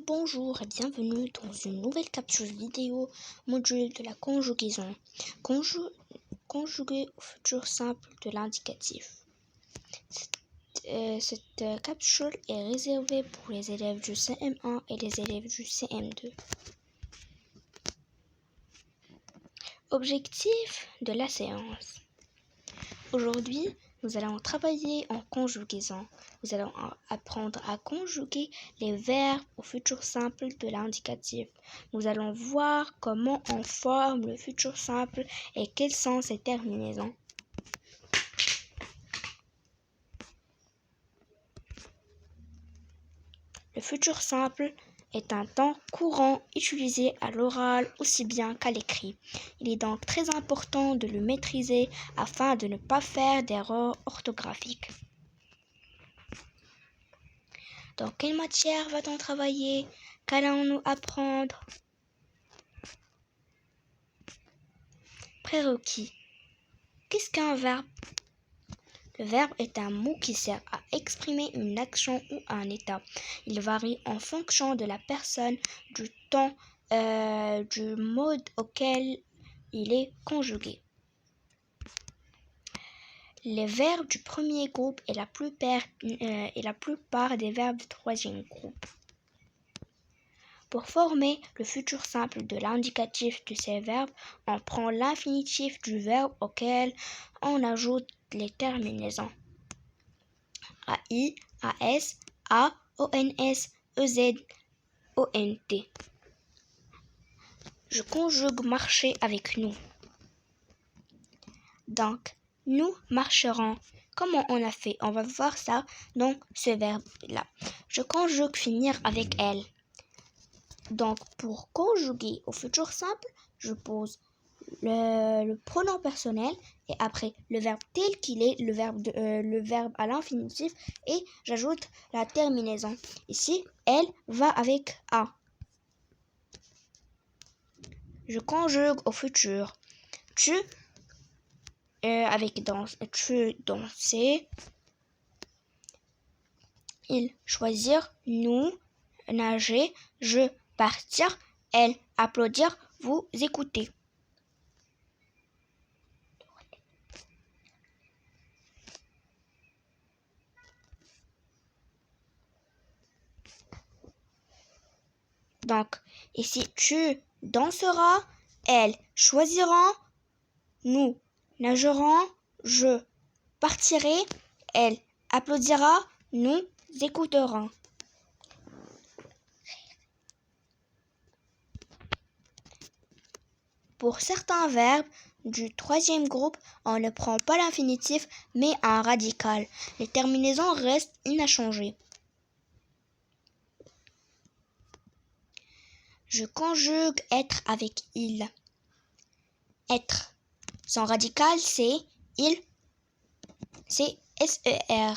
Bonjour et bienvenue dans une nouvelle capsule vidéo module de la conjugaison. Conjuguer au futur simple de l'indicatif. Cette capsule est réservée pour les élèves du CM1 et les élèves du CM2. Objectif de la séance. Aujourd'hui, nous allons travailler en conjugaison. Nous allons apprendre à conjuguer les verbes au futur simple de l'indicatif. Nous allons voir comment on forme le futur simple et quelles sont ses terminaisons. Le futur simple est un temps courant utilisé à l'oral aussi bien qu'à l'écrit. Il est donc très important de le maîtriser afin de ne pas faire d'erreurs orthographiques. Dans quelle matière va-t-on travailler? Qu'allons-nous apprendre? Prérequis. Qu'est-ce qu'un verbe? Le verbe est un mot qui sert à exprimer une action ou un état. Il varie en fonction de la personne, du temps, du mode auquel il est conjugué. Les verbes du premier groupe et la plupart des verbes du troisième groupe. Pour former le futur simple de l'indicatif de ces verbes, on prend l'infinitif du verbe auquel on ajoute les terminaisons. AI, AS, A, ONS, EZ, ONT. Je conjugue marcher avec nous. Donc, nous marcherons. Comment on a fait? On va voir ça dans ce verbe-là. Je conjugue finir avec elle. Donc, pour conjuguer au futur simple, je pose le pronom personnel et après le verbe tel qu'il est, le verbe à l'infinitif et j'ajoute la terminaison. Ici, elle va avec A. Je conjugue au futur. Tu avec tu danser. Il choisir, nous nager, je partir, elle applaudir, vous écouter. Donc, ici, tu danseras, elle choisira, nous nagerons, je partirai, elle applaudira, nous écouterons. Pour certains verbes du troisième groupe, on ne prend pas l'infinitif mais un radical. Les terminaisons restent inchangées. Je conjugue être avec il. Être. Son radical c'est il, c'est SER.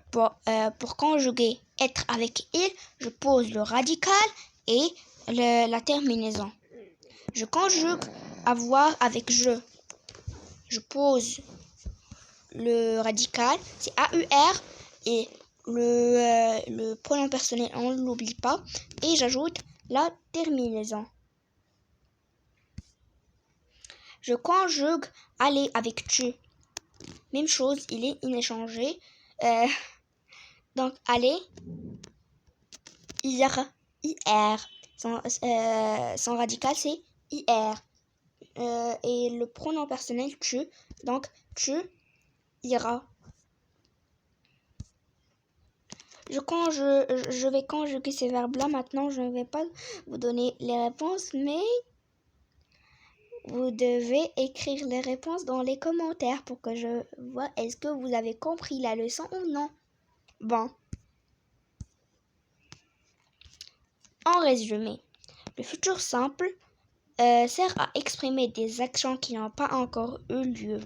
Pour conjuguer être avec il, je pose le radical et la terminaison. Je conjugue avoir avec je. Je pose le radical, c'est AUR et le pronom personnel, on ne l'oublie pas. Et j'ajoute la terminaison. Je conjugue aller avec tu. Même chose, il est inéchangé. Donc aller, IR. Son radical c'est IR. Et le pronom personnel tu. Donc tu iras. Je vais conjuguer ces verbes-là. Maintenant, je ne vais pas vous donner les réponses, mais vous devez écrire les réponses dans les commentaires pour que je vois est-ce que vous avez compris la leçon ou non. Bon. En résumé, le futur simple sert à exprimer des actions qui n'ont pas encore eu lieu.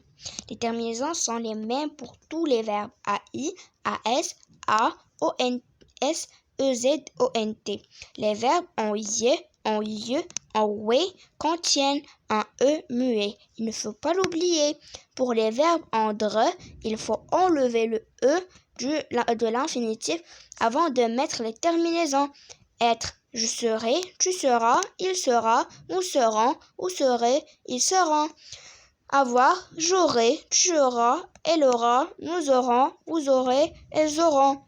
Les terminaisons sont les mêmes pour tous les verbes AI, AS, A, ONS, EZ, ONT. Les verbes en IE, en IE, en OUE contiennent un E muet. Il ne faut pas l'oublier. Pour les verbes en DRE, il faut enlever le E de l'infinitif avant de mettre les terminaisons. Être, je serai, tu seras, il sera, nous serons, vous serez, ils seront. Avoir, j'aurai, tu auras, elle aura, nous aurons, vous aurez, elles auront.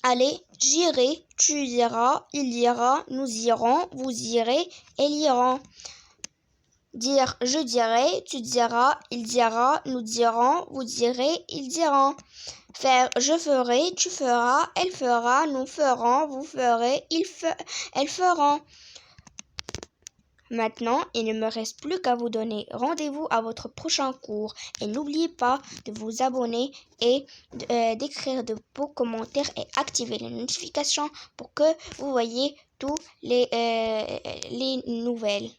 Aller, j'irai, tu iras, il ira, nous irons, vous irez, elles iront. Dire, je dirai, tu diras, il dira, nous dirons, vous direz, ils diront. Faire, je ferai, tu feras, elle fera, nous ferons, vous ferez, elles feront. Maintenant, il ne me reste plus qu'à vous donner rendez-vous à votre prochain cours. Et n'oubliez pas de vous abonner et d'écrire de beaux commentaires et activer les notifications pour que vous voyez tous les nouvelles.